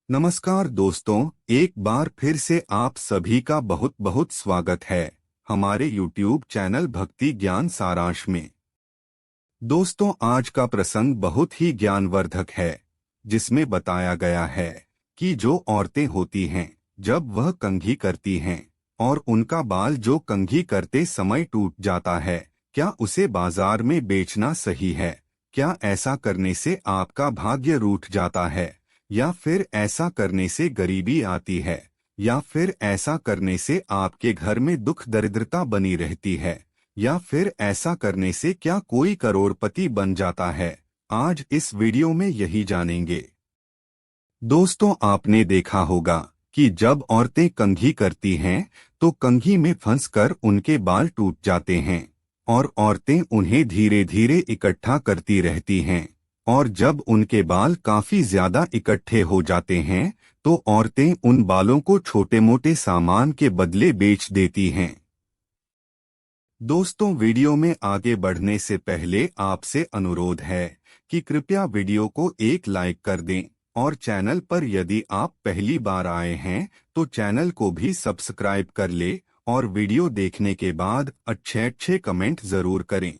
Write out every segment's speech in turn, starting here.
नमस्कार दोस्तों, एक बार फिर से आप सभी का बहुत बहुत स्वागत है हमारे YouTube चैनल भक्ति ज्ञान सारांश में। दोस्तों, आज का प्रसंग बहुत ही ज्ञानवर्धक है, जिसमें बताया गया है कि जो औरतें होती हैं जब वह कंघी करती हैं और उनका बाल जो कंघी करते समय टूट जाता है, क्या उसे बाजार में बेचना सही है? क्या ऐसा करने से आपका भाग्य रूठ जाता है, या फिर ऐसा करने से गरीबी आती है, या फिर ऐसा करने से आपके घर में दुख दरिद्रता बनी रहती है, या फिर ऐसा करने से क्या कोई करोड़पति बन जाता है? आज इस वीडियो में यही जानेंगे। दोस्तों, आपने देखा होगा कि जब औरतें कंघी करती हैं तो कंघी में फंसकर उनके बाल टूट जाते हैं और औरतें उन्हें धीरे धीरे इकट्ठा करती रहती हैं, और जब उनके बाल काफी ज्यादा इकट्ठे हो जाते हैं तो औरतें उन बालों को छोटे मोटे सामान के बदले बेच देती हैं। दोस्तों, वीडियो में आगे बढ़ने से पहले आपसे अनुरोध है कि कृपया वीडियो को एक लाइक कर दें, और चैनल पर यदि आप पहली बार आए हैं तो चैनल को भी सब्सक्राइब कर ले, और वीडियो देखने के बाद अच्छे अच्छे कमेंट जरूर करें।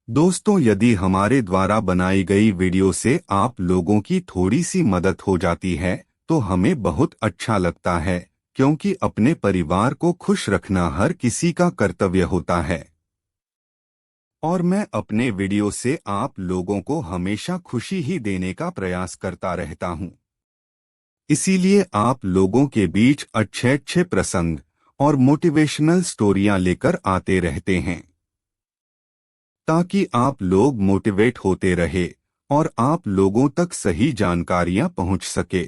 दोस्तों, यदि हमारे द्वारा बनाई गई वीडियो से आप लोगों की थोड़ी सी मदद हो जाती है तो हमें बहुत अच्छा लगता है, क्योंकि अपने परिवार को खुश रखना हर किसी का कर्तव्य होता है। और मैं अपने वीडियो से आप लोगों को हमेशा खुशी ही देने का प्रयास करता रहता हूं। इसीलिए आप लोगों के बीच अच्छे अच्छे प्रसंग और मोटिवेशनल स्टोरियां लेकर आते रहते हैं, ताकि आप लोग मोटिवेट होते रहे और आप लोगों तक सही जानकारियां पहुंच सके।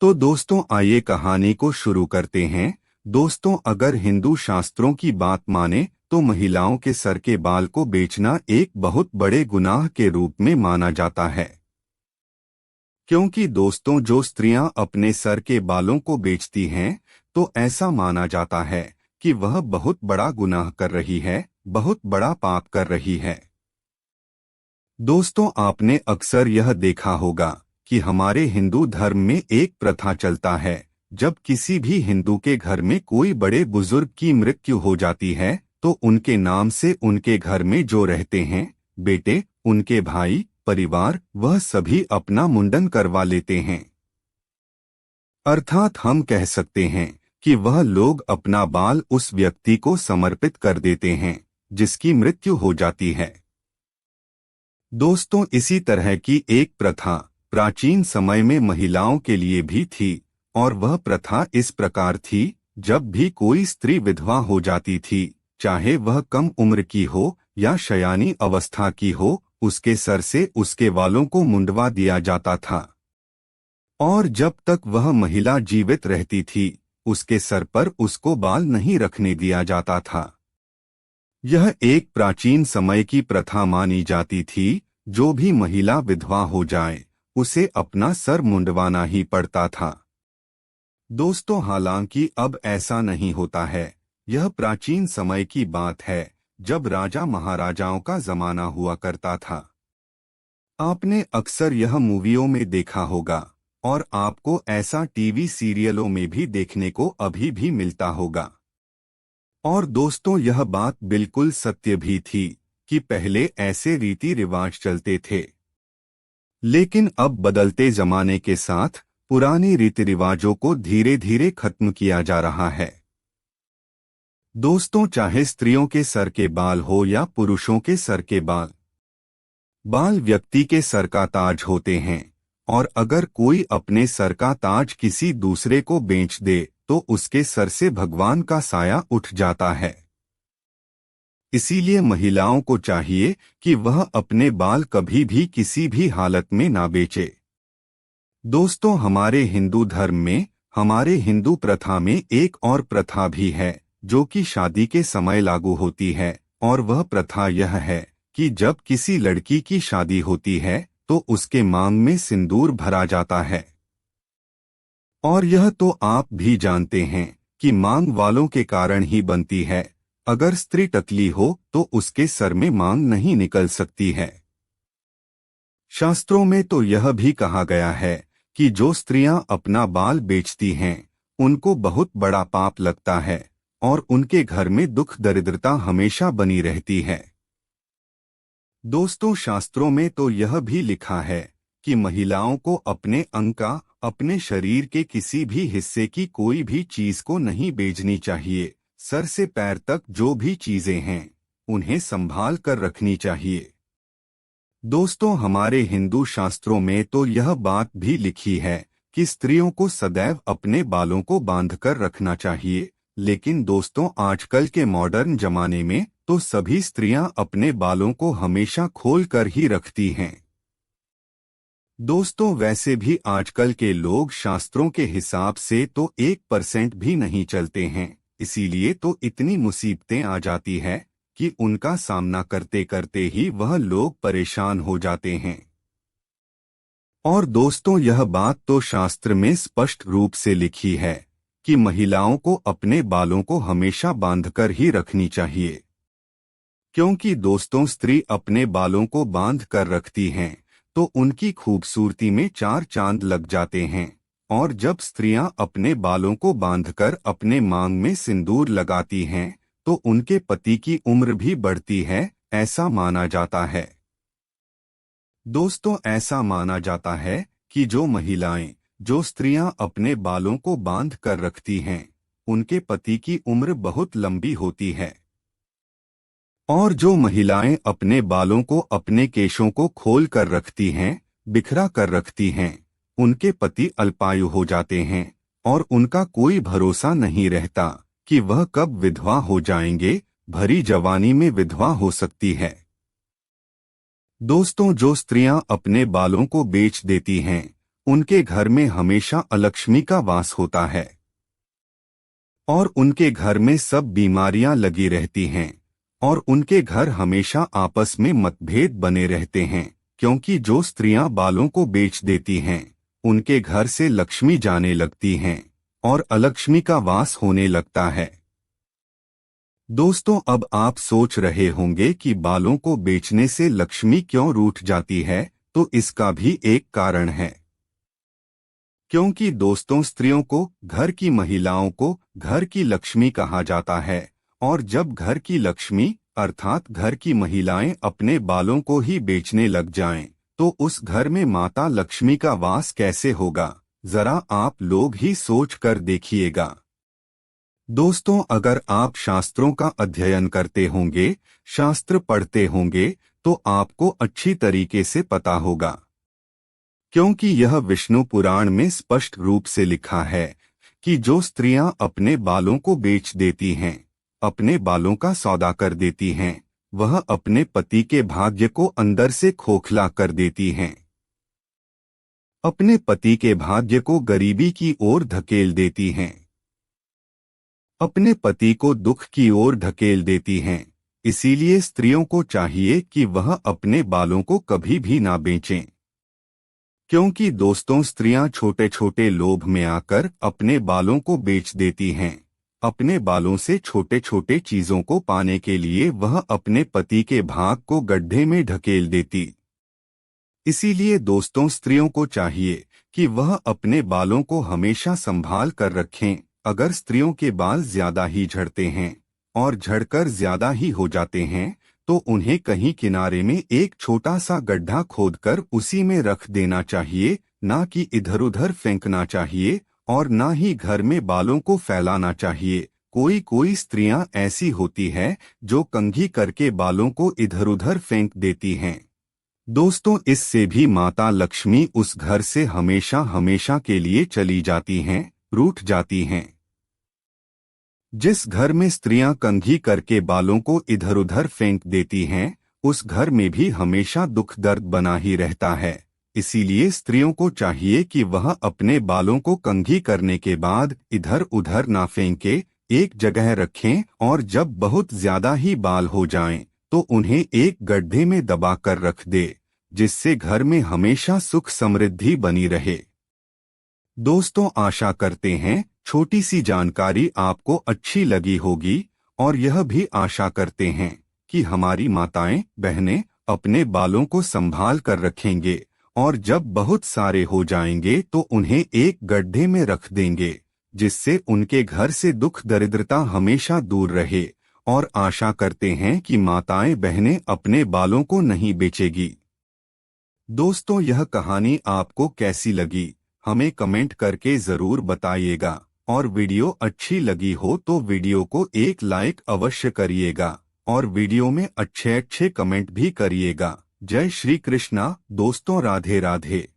तो दोस्तों, आइए कहानी को शुरू करते हैं। दोस्तों, अगर हिंदू शास्त्रों की बात माने तो महिलाओं के सर के बाल को बेचना एक बहुत बड़े गुनाह के रूप में माना जाता है, क्योंकि दोस्तों, जो स्त्रियां अपने सर के बालों को बेचती हैं तो ऐसा माना जाता है कि वह बहुत बड़ा गुनाह कर रही है, बहुत बड़ा पाप कर रही है। दोस्तों, आपने अक्सर यह देखा होगा कि हमारे हिंदू धर्म में एक प्रथा चलता है, जब किसी भी हिंदू के घर में कोई बड़े बुजुर्ग की मृत्यु हो जाती है तो उनके नाम से उनके घर में जो रहते हैं बेटे, उनके भाई, परिवार, वह सभी अपना मुंडन करवा लेते हैं। अर्थात हम कह सकते हैं कि वह लोग अपना बाल उस व्यक्ति को समर्पित कर देते हैं जिसकी मृत्यु हो जाती है। दोस्तों, इसी तरह की एक प्रथा प्राचीन समय में महिलाओं के लिए भी थी, और वह प्रथा इस प्रकार थी, जब भी कोई स्त्री विधवा हो जाती थी, चाहे वह कम उम्र की हो या शयानी अवस्था की हो, उसके सर से उसके बालों को मुंडवा दिया जाता था, और जब तक वह महिला जीवित रहती थी उसके सर पर उसको बाल नहीं रखने दिया जाता था। यह एक प्राचीन समय की प्रथा मानी जाती थी। जो भी महिला विधवा हो जाए उसे अपना सर मुंडवाना ही पड़ता था। दोस्तों, हालांकि अब ऐसा नहीं होता है। यह प्राचीन समय की बात है, जब राजा महाराजाओं का जमाना हुआ करता था। आपने अक्सर यह मूवियों में देखा होगा, और आपको ऐसा टीवी सीरियलों में भी देखने को अभी भी मिलता होगा। और दोस्तों, यह बात बिल्कुल सत्य भी थी कि पहले ऐसे रीति रिवाज चलते थे, लेकिन अब बदलते जमाने के साथ पुराने रीति रिवाजों को धीरे धीरे खत्म किया जा रहा है। दोस्तों, चाहे स्त्रियों के सर के बाल हो या पुरुषों के सर के बाल, बाल व्यक्ति के सर का ताज होते हैं, और अगर कोई अपने सर का ताज किसी दूसरे को बेच दे तो उसके सर से भगवान का साया उठ जाता है। इसीलिए महिलाओं को चाहिए कि वह अपने बाल कभी भी किसी भी हालत में ना बेचे। दोस्तों, हमारे हिंदू धर्म में, हमारे हिंदू प्रथा में एक और प्रथा भी है जो कि शादी के समय लागू होती है, और वह प्रथा यह है कि जब किसी लड़की की शादी होती है तो उसके मांग में सिंदूर भरा जाता है। और यह तो आप भी जानते हैं कि मांग वालों के कारण ही बनती है। अगर स्त्री टकली हो तो उसके सर में मांग नहीं निकल सकती है। शास्त्रों में तो यह भी कहा गया है कि जो स्त्रियां अपना बाल बेचती हैं उनको बहुत बड़ा पाप लगता है और उनके घर में दुख दरिद्रता हमेशा बनी रहती है। दोस्तों, शास्त्रों में तो यह भी लिखा है कि महिलाओं को अपने अंग का, अपने शरीर के किसी भी हिस्से की कोई भी चीज को नहीं बेचनी चाहिए। सर से पैर तक जो भी चीजें हैं उन्हें संभाल कर रखनी चाहिए। दोस्तों, हमारे हिंदू शास्त्रों में तो यह बात भी लिखी है कि स्त्रियों को सदैव अपने बालों को बांधकर रखना चाहिए। लेकिन दोस्तों, आजकल के मॉडर्न जमाने में तो सभी स्त्रियां अपने बालों को हमेशा खोल कर ही रखती हैं। दोस्तों, वैसे भी आजकल के लोग शास्त्रों के हिसाब से तो 1% भी नहीं चलते हैं। इसीलिए तो इतनी मुसीबतें आ जाती है कि उनका सामना करते करते ही वह लोग परेशान हो जाते हैं। और दोस्तों, यह बात तो शास्त्र में स्पष्ट रूप से लिखी है कि महिलाओं को अपने बालों को हमेशा बांधकर ही रखनी चाहिए। क्योंकि दोस्तों, स्त्री अपने बालों को बांध कर रखती हैं तो उनकी खूबसूरती में 4 चांद लग जाते हैं। और जब स्त्रियां अपने बालों को बांधकर अपने मांग में सिंदूर लगाती हैं तो उनके पति की उम्र भी बढ़ती है, ऐसा माना जाता है। दोस्तों, ऐसा माना जाता है कि जो स्त्रियां अपने बालों को बांध कर रखती हैं उनके पति की उम्र बहुत लंबी होती है। और जो महिलाएं अपने बालों को, अपने केशों को खोल कर रखती हैं, बिखरा कर रखती हैं, उनके पति अल्पायु हो जाते हैं और उनका कोई भरोसा नहीं रहता कि वह कब विधवा हो जाएंगे। भरी जवानी में विधवा हो सकती है। दोस्तों, जो स्त्रियां अपने बालों को बेच देती हैं उनके घर में हमेशा अलक्ष्मी का वास होता है और उनके घर में सब बीमारियां लगी रहती हैं और उनके घर हमेशा आपस में मतभेद बने रहते हैं। क्योंकि जो स्त्रियां बालों को बेच देती हैं उनके घर से लक्ष्मी जाने लगती हैं और अलक्ष्मी का वास होने लगता है। दोस्तों, अब आप सोच रहे होंगे कि बालों को बेचने से लक्ष्मी क्यों रूठ जाती है, तो इसका भी एक कारण है। क्योंकि दोस्तों, स्त्रियों को, घर की महिलाओं को घर की लक्ष्मी कहा जाता है और जब घर की लक्ष्मी अर्थात घर की महिलाएं अपने बालों को ही बेचने लग जाएं, तो उस घर में माता लक्ष्मी का वास कैसे होगा, जरा आप लोग ही सोच कर देखिएगा। दोस्तों, अगर आप शास्त्रों का अध्ययन करते होंगे, शास्त्र पढ़ते होंगे, तो आपको अच्छी तरीके से पता होगा। क्योंकि यह विष्णु पुराण में स्पष्ट रूप से लिखा है कि जो स्त्रियां अपने बालों को बेच देती हैं, अपने बालों का सौदा कर देती हैं, वह अपने पति के भाग्य को अंदर से खोखला कर देती हैं। अपने पति के भाग्य को गरीबी की ओर धकेल देती हैं। अपने पति को दुख की ओर धकेल देती हैं। इसीलिए स्त्रियों को चाहिए कि वह अपने बालों को कभी भी ना बेचें। क्योंकि दोस्तों, स्त्रियां छोटे छोटे लोभ में आकर अपने बालों को बेच देती हैं। अपने बालों से छोटे छोटे चीजों को पाने के लिए वह अपने पति के भाग को गड्ढे में ढकेल देती। इसीलिए दोस्तों, स्त्रियों को चाहिए कि वह अपने बालों को हमेशा संभाल कर रखें। अगर स्त्रियों के बाल ज्यादा ही झड़ते हैं और झड़कर ज्यादा ही हो जाते हैं तो उन्हें कहीं किनारे में एक छोटा सा गड्ढा खोदकर उसी में रख देना चाहिए, ना कि इधर उधर फेंकना चाहिए और ना ही घर में बालों को फैलाना चाहिए। कोई स्त्रियां ऐसी होती है जो कंघी करके बालों को इधर उधर फेंक देती हैं। दोस्तों, इससे भी माता लक्ष्मी उस घर से हमेशा हमेशा के लिए चली जाती हैं, रूठ जाती हैं। जिस घर में स्त्रियां कंघी करके बालों को इधर उधर फेंक देती हैं, उस घर में भी हमेशा दुख दर्द बना ही रहता है। इसीलिए स्त्रियों को चाहिए कि वह अपने बालों को कंघी करने के बाद इधर उधर ना फेंके, एक जगह रखें और जब बहुत ज्यादा ही बाल हो जाएं, तो उन्हें एक गड्ढे में दबा कर रख दे, जिससे घर में हमेशा सुख समृद्धि बनी रहे। दोस्तों, आशा करते हैं छोटी सी जानकारी आपको अच्छी लगी होगी और यह भी आशा करते हैं कि हमारी माताएं, बहनें अपने बालों को संभाल कर रखेंगे और जब बहुत सारे हो जाएंगे तो उन्हें एक गड्ढे में रख देंगे, जिससे उनके घर से दुख दरिद्रता हमेशा दूर रहे। और आशा करते हैं कि माताएं बहनें अपने बालों को नहीं बेचेगी। दोस्तों, यह कहानी आपको कैसी लगी हमें कमेंट करके जरूर बताइएगा, और वीडियो अच्छी लगी हो तो वीडियो को एक लाइक अवश्य करिएगा और वीडियो में अच्छे अच्छे कमेंट भी करिएगा। जय श्री कृष्णा दोस्तों, राधे राधे।